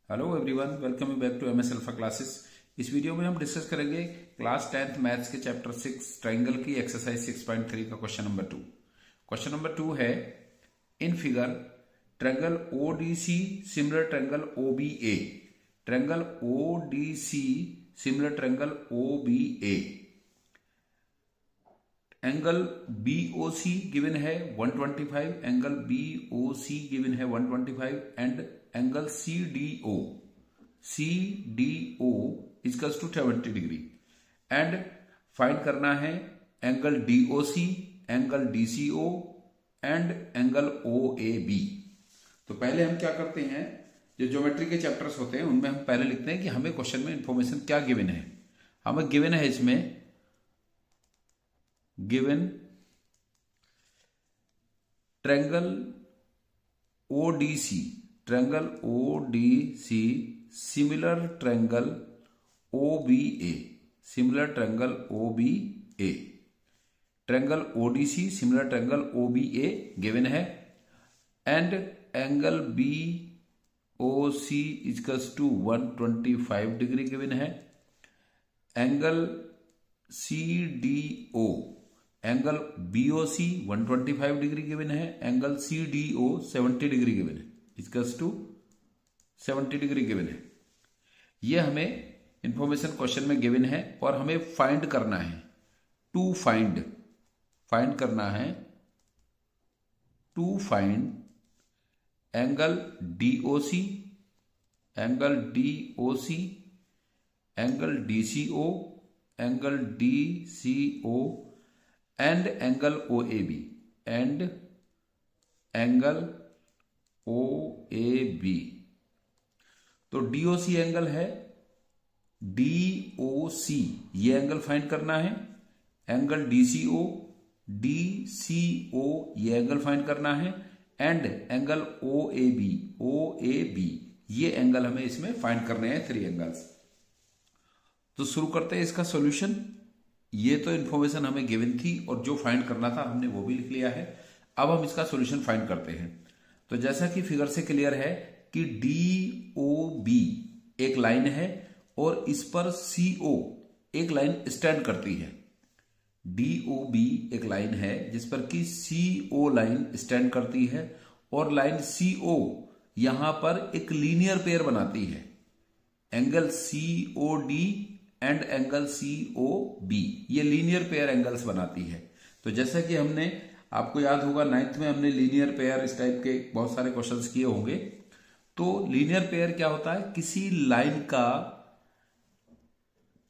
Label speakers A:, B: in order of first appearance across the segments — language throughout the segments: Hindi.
A: Hello everyone, welcome you back to MS alpha classes. इस वीडियो में हम डिस्कस करेंगे क्लास 10th मैथ्स के चैप्टर 6 ट्राइंगल की एक्सरसाइज 6.3 का क्वेश्चन नंबर 2। क्वेश्चन नंबर 2 है, in figure triangle ODC similar triangle OBA, triangle ODC similar triangle OBA, angle BOC given है 125, एंगल बीओसी गिवन है 125 and angle CDO equals to 70 degree and find करना है angle DOC, angle DCO and angle OAB. तो पहले हम क्या करते हैं, जो ज्योमेट्री के चैप्टर्स होते हैं उनमें हम पहले लिखते हैं कि हमें क्वेश्चन में इंफॉर्मेशन क्या गिवन है। हमें गिवन है इसमें given triangle ODC, triangle ODC similar triangle OBA, similar triangle OBA, triangle ODC similar triangle OBA given है and angle BOC equals to 125 degree given है, angle CDO, angle BOC 125 degree given है, एंगल सीडीओ 70 डिग्री गिवन है, इजकल्स टू 70 डिग्री गिवन है। ये हमें इंफॉर्मेशन क्वेश्चन में गिवन है और हमें फाइंड करना है, टू फाइंड करना है, to find angle DOC, angle DOC, angle DCO, angle DCO and angle OAB, and angle OAB. तो डीओसी एंगल है, डीओसी ये एंगल फाइंड करना है, एंगल डीसीओ, डीसीओ ये एंगल फाइंड करना है एंड एंगल ओएबी, ओएबी ये एंगल हमें इसमें फाइंड करने हैं, 3 एंगल्स। तो शुरू करते हैं इसका सॉल्यूशन। ये तो इन्फॉर्मेशन हमें गिवन थी और जो फाइंड करना था हमने वो भी लिख लिया है। अब हम इसका सॉल्यूशन फाइंड करते हैं। तो जैसा कि फिगर से क्लियर है कि डीओबी एक लाइन है और इस पर सीओ एक लाइन स्टैंड करती है। डीओबी एक लाइन है जिस पर कि सीओ लाइन स्टैंड करती है और लाइन सीओ यहां पर एक लीनियर पेयर बनाती है, angle COD and angle COB, ये लीनियर पेयर एंगल्स बनाती है। तो जैसा कि हमने, आपको याद होगा 9th में हमने लीनियर पेयर इस टाइप के बहुत सारे क्वेश्चंस किए होंगे। तो लीनियर पेयर क्या होता है, किसी लाइन का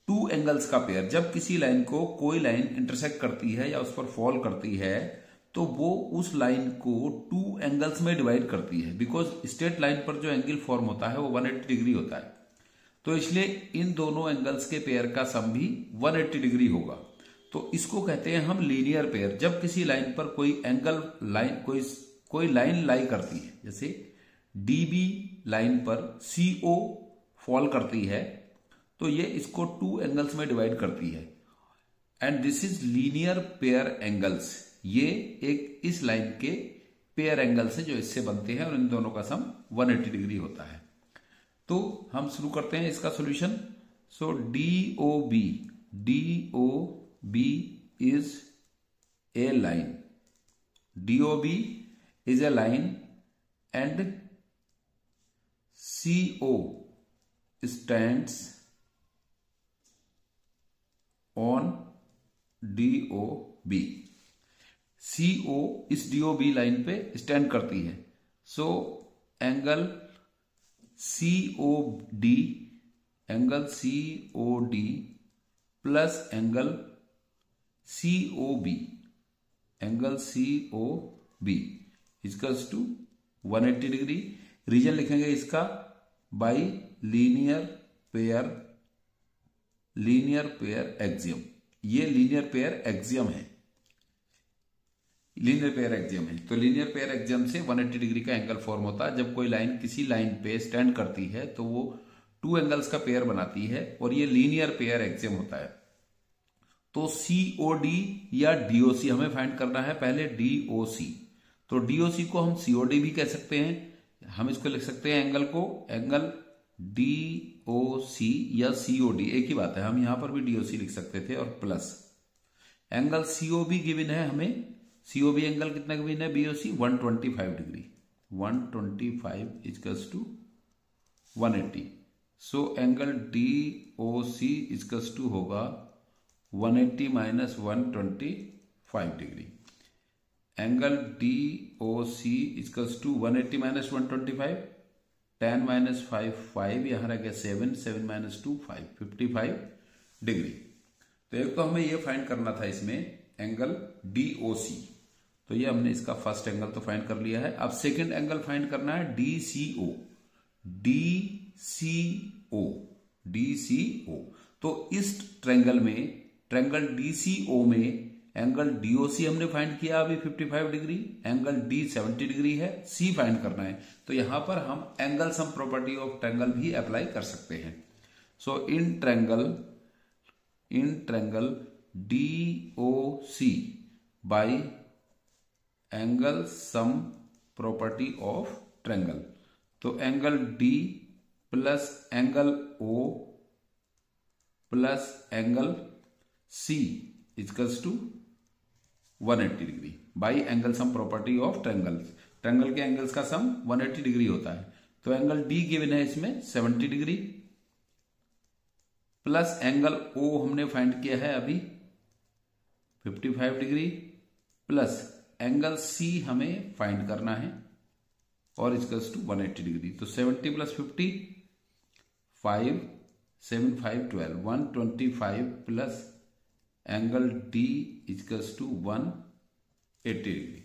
A: टू एंगल्स का पेयर। जब किसी लाइन को कोई लाइन इंटरसेक्ट करती है या उस पर फॉल करती है तो वो उस लाइन को टू एंगल्स में डिवाइड करती है, बिकॉज स्ट्रेट लाइन पर जो एंगल फॉर्म होता है वो 180 डिग्री होता है। तो इसलिए इन दोनों एंगल्स के पेयर का सम भी 180 डिग्री होगा। तो इसको कहते हैं हम लीनियर पेयर। जब किसी लाइन पर कोई एंगल लाइन कोई लाइन लाई करती है, जैसे डीबी लाइन पर सीओ फॉल करती है तो ये इसको टू एंगल्स में डिवाइड करती है and this is linear pair angles. ये एक इस लाइन के पेयर एंगल्स हैं जो इससे बनते हैं और इन दोनों का सम 180 डिग्री होता है। तो हम शुरू करते हैं इसका solution. So DOB is a line, DOB is a line and CO stands on DOB. CO इस डीओबी लाइन पे स्टैंड करती है। So angle COD, angle COD plus angle COB, angle COB equals to 180 degree. Reason लिखेंगे इसका बाय लीनियर पेयर एक्सियम। ये लीनियर पेयर एक्सियम है, लीनियर पेयर एक्सियम है। तो लीनियर पेयर एक्सियम से 180 डिग्री का एंगल फॉर्म होता है। जब कोई लाइन किसी लाइन पे स्टैंड करती है तो वो टू एंगल्स का पेयर बनाती है और ये लीनियर पेयर एक्सियम होता है। तो सीओडी या डीओसी हमें फाइंड करना है, पहले डीओसी। तो डीओसी को हम सीओडी भी कह सकते हैं, हम इसको लिख सकते हैं एंगल को, एंगल DOC या COD एक ही बात है, हम यहां पर भी DOC लिख सकते थे, और प्लस एंगल COB गिवन है हमें। COB एंगल कितना गिवन है BOC 125 degree, 125 equals to 180। So angle DOC equals to होगा 180 minus 125 degree. Angle DOC equals to 180 minus 125, 10 minus 5 5, यहां रह गया 7, 7 माइनस 2 5, 55 डिग्री। तो एक तो हमें ये फाइंड करना था इसमें एंगल DOC, तो ये हमने इसका फर्स्ट एंगल तो फाइंड कर लिया है। अब सेकंड एंगल फाइंड करना है DCO, DCO। तो इस ट्रायंगल में, ट्रायंगल DCO में एंगल DOC हमने फाइंड किया अभी 55 डिग्री, एंगल D 70 डिग्री है, C फाइंड करना है। तो यहां पर हम angle sum property of triangle भी अप्लाई कर सकते हैं। So in triangle DOC by angle sum property of triangle, तो angle D plus angle O plus angle C equals to 180 degree by angle sum property of triangle. Triangle के एंगल्स का सम 180 डिग्री होता है। तो एंगल D गिवन है इसमें 70 डिग्री, प्लस एंगल O हमने फाइंड किया है अभी 55 डिग्री, प्लस एंगल C हमें फाइंड करना है और इक्वल्स टू 180 डिग्री। तो 70 plus 50 5, 7 5 12, 125 plus angle D equals to 180 degree,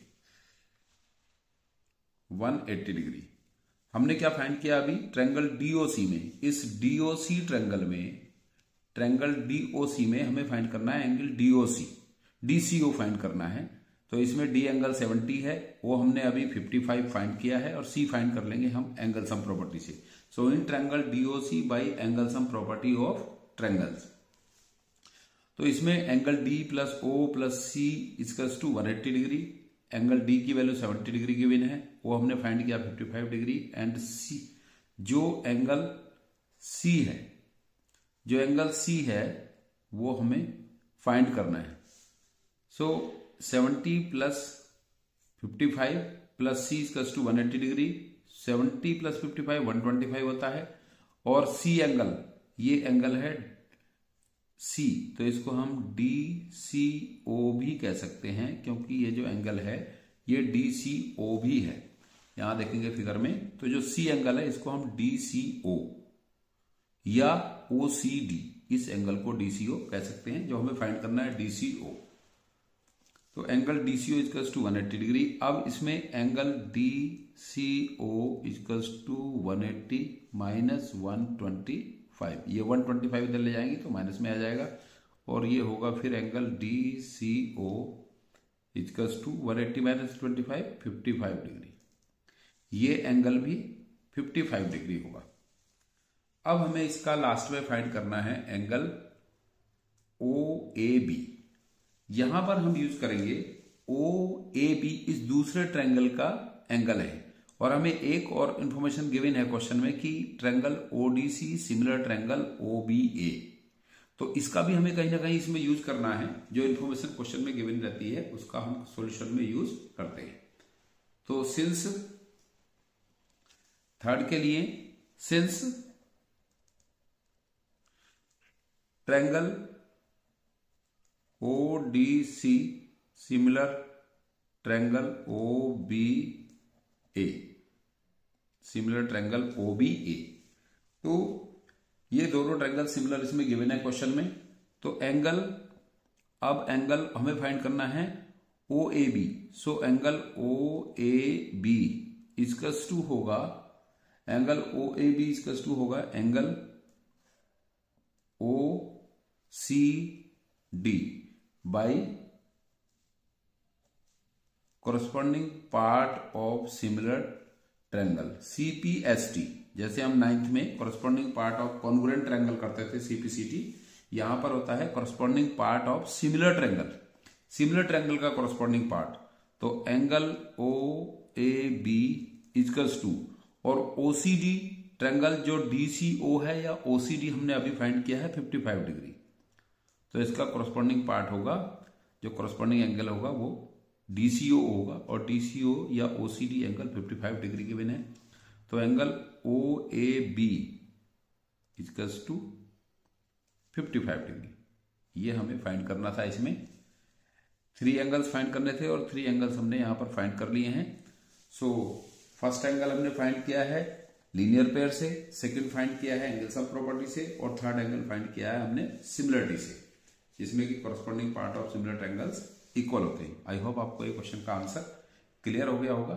A: 180 degree. हमने क्या फाइंड किया अभी ट्रायंगल DOC में। इस DOC ट्रायंगल में, ट्रायंगल DOC में हमें फाइंड करना है एंगल DCO फाइंड करना है। तो इसमें D एंगल 70 है, वो हमने अभी 55 फाइंड किया है, और C फाइंड कर लेंगे हम एंगल सम प्रॉपर्टी से। So in triangle DOC by angle sum property of triangles, तो इसमें angle D plus O plus C equals to 180 degree, angle D की वैल्यू 70 डिग्री गिवन है, वो हमने फाइंड किया 55 डिग्री, एंड C जो एंगल C है, जो एंगल C है वो हमें फाइंड करना है। So 70 plus 55 plus C equals to 180 degree, 70 plus 55 125 होता है, और C एंगल, ये एंगल है C, तो इसको हम DCO भी कह सकते हैं, क्योंकि ये जो एंगल है ये DCO भी है। यहां देखेंगे फिगर में, तो जो C एंगल है इसको हम DCO या OCD, इस एंगल को DCO कह सकते हैं, जो हमें फाइंड करना है DCO। तो angle DCO equals to 180 degree. अब इसमें angle DCO equals to 180 minus 125, ये 125 इधर ले जाएंगे तो माइनस में आ जाएगा, और ये होगा फिर angle DCO equals to 180 minus 25 55 degree. ये एंगल भी 55 डिग्री होगा। अब हमें इसका लास्ट में फाइंड करना है एंगल OAB। यहां पर हम यूज करेंगे OAB, इस दूसरे ट्रायंगल का एंगल है, और हमें एक और इंफॉर्मेशन गिवन है क्वेश्चन में कि triangle ODC similar triangle OBA, तो इसका भी हमें कहीं ना कहीं इसमें यूज करना है। जो इंफॉर्मेशन क्वेश्चन में गिवन रहती है उसका हम सॉल्यूशन में यूज करते हैं। तो सिंस थर्ड के लिए, since triangle ODC similar triangle OBA, similar triangle OBA, तो ये दोनों ट्रायंगल सिमिलर इसमें गिवन है क्वेश्चन में। तो एंगल, अब एंगल हमें फाइंड करना है OAB। So angle OAB equals to होगा, एंगल OAB इक्वल्स टू होगा angle OCD by corresponding part of similar triangle CPST। जैसे हम 9th में corresponding part of congruent triangle करते थे CPCT, यहां पर होता है corresponding part of similar triangle, similar triangle का corresponding पार्ट। तो एंगल OAB इक्वल्स टू, और OCD ट्रायंगल जो डीसीओ है या ओसीडी हमने अभी फाइंड किया है 55 डिग्री, तो इसका कोरस्पॉन्डिंग पार्ट होगा, जो कोरस्पॉन्डिंग एंगल होगा वो डीसीओ होगा, और डीसीओ या ओसीडी एंगल 55 डिग्री के बने। तो angle O A B equals to 55 degree, ये हमें फाइंड करना था। इसमें 3 एंगल्स फाइंड करने थे और 3 एंगल्स हमने यहां पर फाइंड कर लिए हैं। सो फर्स्ट एंगल हमने फाइंड किया है लीनियर पेयर से, सेकंड फाइंड किया है एंगल सम प्रॉपर्टी से, और थर्ड एंगल फाइंड किया है हमने सिमिलरिटी से, जिसमें कि corresponding part of similar triangles equal होते हैं। आई होप आपको ये क्वेश्चन का आंसर क्लियर हो गया होगा।